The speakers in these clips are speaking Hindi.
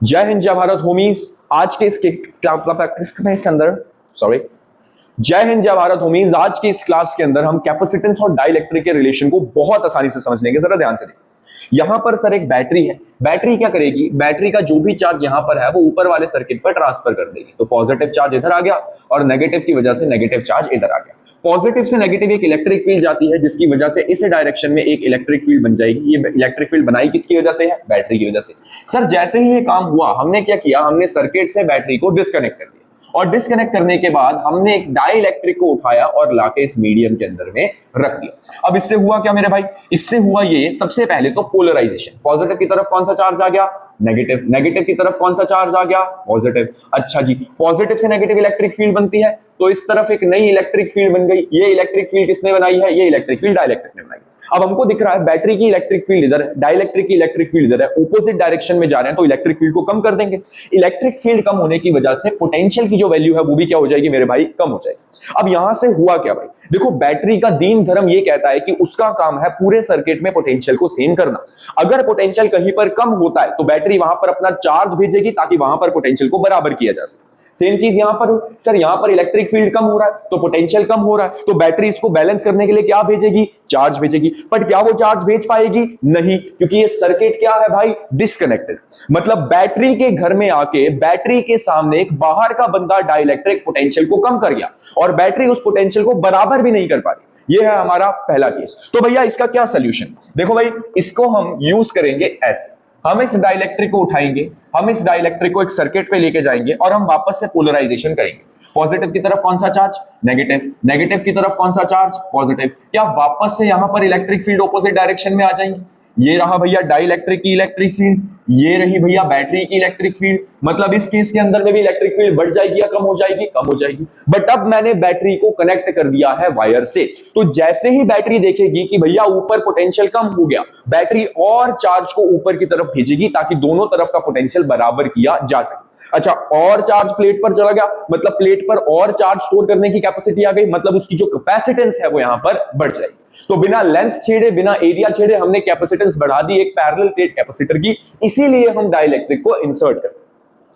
जय हिंद जय भारत होमीज। आज के इस जय हिंद जय भारत होमीज। आज के इस क्लास के अंदर हम कैपेसिटेंस और डाइलेक्ट्रिक के रिलेशन को बहुत आसानी से समझ लेंगे। जरा ध्यान से देखिए, यहां पर सर एक बैटरी है। बैटरी क्या करेगी? बैटरी का जो भी चार्ज यहां पर है वो ऊपर वाले सर्किट पर ट्रांसफर कर देगी। तो पॉजिटिव चार्ज इधर आ गया और नेगेटिव की वजह से नेगेटिव चार्ज इधर आ गया। पॉजिटिव से नेगेटिव एक इलेक्ट्रिक फील्ड जाती है, जिसकी वजह से इस डायरेक्शन में एक इलेक्ट्रिक फील्ड बन जाएगी। ये इलेक्ट्रिक फील्ड बनाई किसकी वजह से है? बैटरी की वजह से। सर जैसे ही ये काम हुआ, हमने क्या किया? हमने सर्किट से बैटरी को डिस्कनेक्ट कर दिया और डिस्कनेक्ट करने के बाद हमने एक डाइलेक्ट्रिक को उठाया और लाके इस मीडियम के अंदर में रख दिया। अब इससे हुआ क्या मेरे भाई? इससे हुआ ये, सबसे पहले तो पोलराइजेशन। पॉजिटिव की तरफ कौन सा चार्ज आ गया? नेगेटिव। नेगेटिव की तरफ कौन सा चार्ज आ गया? पॉजिटिव। अच्छा जी, पॉजिटिव से नेगेटिव इलेक्ट्रिक फील्ड बनती है, तो इस तरफ एक नई इलेक्ट्रिक फील्ड बन गई। ये इलेक्ट्रिक फील्ड किसने बनाई है? ये इलेक्ट्रिक फील्ड डाइलेक्ट्रिक ने बनाई। अब हमको दिख रहा है बैटरी की इलेक्ट्रिक फील्ड इधर है, डाइलेक्ट्रिक की इलेक्ट्रिक फील्ड इधर है, ऑपोजिट डायरेक्शन में जा रहे हैं, तो इलेक्ट्रिक फील्ड को कम कर देंगे। इलेक्ट्रिक फील्ड कम होने की वजह से पोटेंशियल की जो वैल्यू है वो भी क्या हो जाएगी मेरे भाई? कम हो जाएगी। अब यहां से हुआ क्या भाई? देखो, बैटरी का दीन धर्म ये कहता है कि उसका काम है पूरे सर्किट में पोटेंशियल को सेम करना। अगर पोटेंशियल कहीं पर कम होता है तो बैटरी वहां पर अपना चार्ज भेजेगी ताकि वहां पर पोटेंशियल को बराबर किया जा सके। सेम चीज यहां पर। सर यहां पर इलेक्ट्रिक फील्ड कम हो रहा है तो पोटेंशियल कम हो रहा है, तो बैटरी इसको बैलेंस करने के लिए क्या भेजेगी? चार्ज भेजेगी। बट क्या वो चार्ज भेज पाएगी? नहीं, क्योंकि ये सर्किट क्या है भाई? डिस्कनेक्टेड। मतलब बैटरी के घर में आके बैटरी के सामने एक बाहर का बंदा डाइलेक्ट्रिक पोटेंशियल को कम कर गया और बैटरी उस पोटेंशियल को बराबर भी नहीं कर पा रही। ये है हमारा पहला केस। तो भैया इसका क्या सोल्यूशन? देखो भाई, इसको हम यूज करेंगे ऐसे। हम इस डाइलेक्ट्रिक को उठाएंगे, हम इस डाइलेक्ट्रिक को एक सर्किट पे लेके जाएंगे और हम वापस से पोलराइजेशन करेंगे। पॉजिटिव की तरफ कौन सा चार्ज? नेगेटिव। नेगेटिव की तरफ कौन सा चार्ज? पॉजिटिव। क्या वापस से यहां पर इलेक्ट्रिक फील्ड ऑपोजिट डायरेक्शन में आ जाएंगे? ये रहा भैया डाइलेक्ट्रिक की इलेक्ट्रिक फील्ड, ये रही भैया बैटरी की इलेक्ट्रिक फील्ड। मतलब इस केस के अंदर में भी इलेक्ट्रिक फील्ड बढ़ जाएगी या कम हो जाएगी? कम हो जाएगी। बट अब मैंने बैटरी को कनेक्ट कर दिया है वायर से, तो जैसे ही बैटरी देखेगी कि भैया ऊपर पोटेंशियल कम हो गया, बैटरी और चार्ज को ऊपर की तरफ भेजेगी ताकि दोनों तरफ का पोटेंशियल बराबर किया जा सके। अच्छा, और चार्ज प्लेट पर चला गया, मतलब प्लेट पर और चार्ज स्टोर करने की कैपेसिटी आ गई, मतलब उसकी जो कैपेसिटेंस है वो यहां पर बढ़ जाएगी। तो बिना लेंथ छेड़े, बिना एरिया छेड़े हमने कैपेसिटेंस बढ़ा दी एक पैरेलल प्लेट कैपेसिटर की, इसीलिए हम डाइलेक्ट्रिक को इंसर्ट करते हैं।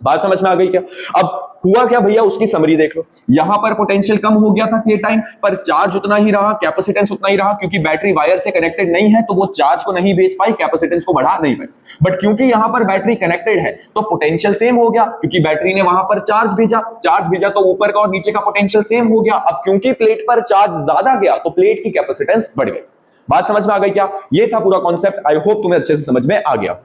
बात समझ में आ गई क्या? अब हुआ क्या भैया, उसकी समरी देख लो। यहां पर पोटेंशियल कम हो गया था के टाइम पर, चार्ज उतना ही रहा, कैपेसिटेंस उतना ही रहा, क्योंकि बैटरी वायर से कनेक्टेड नहीं है तो वो चार्ज को नहीं भेज पाई, कैपेसिटेंस को बढ़ा नहीं पाई। बट क्योंकि यहां पर बैटरी कनेक्टेड है तो पोटेंशियल सेम हो गया, क्योंकि बैटरी ने वहां पर चार्ज भेजा तो ऊपर का और नीचे का पोटेंशियल सेम हो गया। अब क्योंकि प्लेट पर चार्ज ज्यादा गया तो प्लेट की कैपेसिटेंस बढ़ गई। बात समझ में आ गई क्या? ये था पूरा कॉन्सेप्ट। आई होप तुम्हें अच्छे से समझ में आ गया।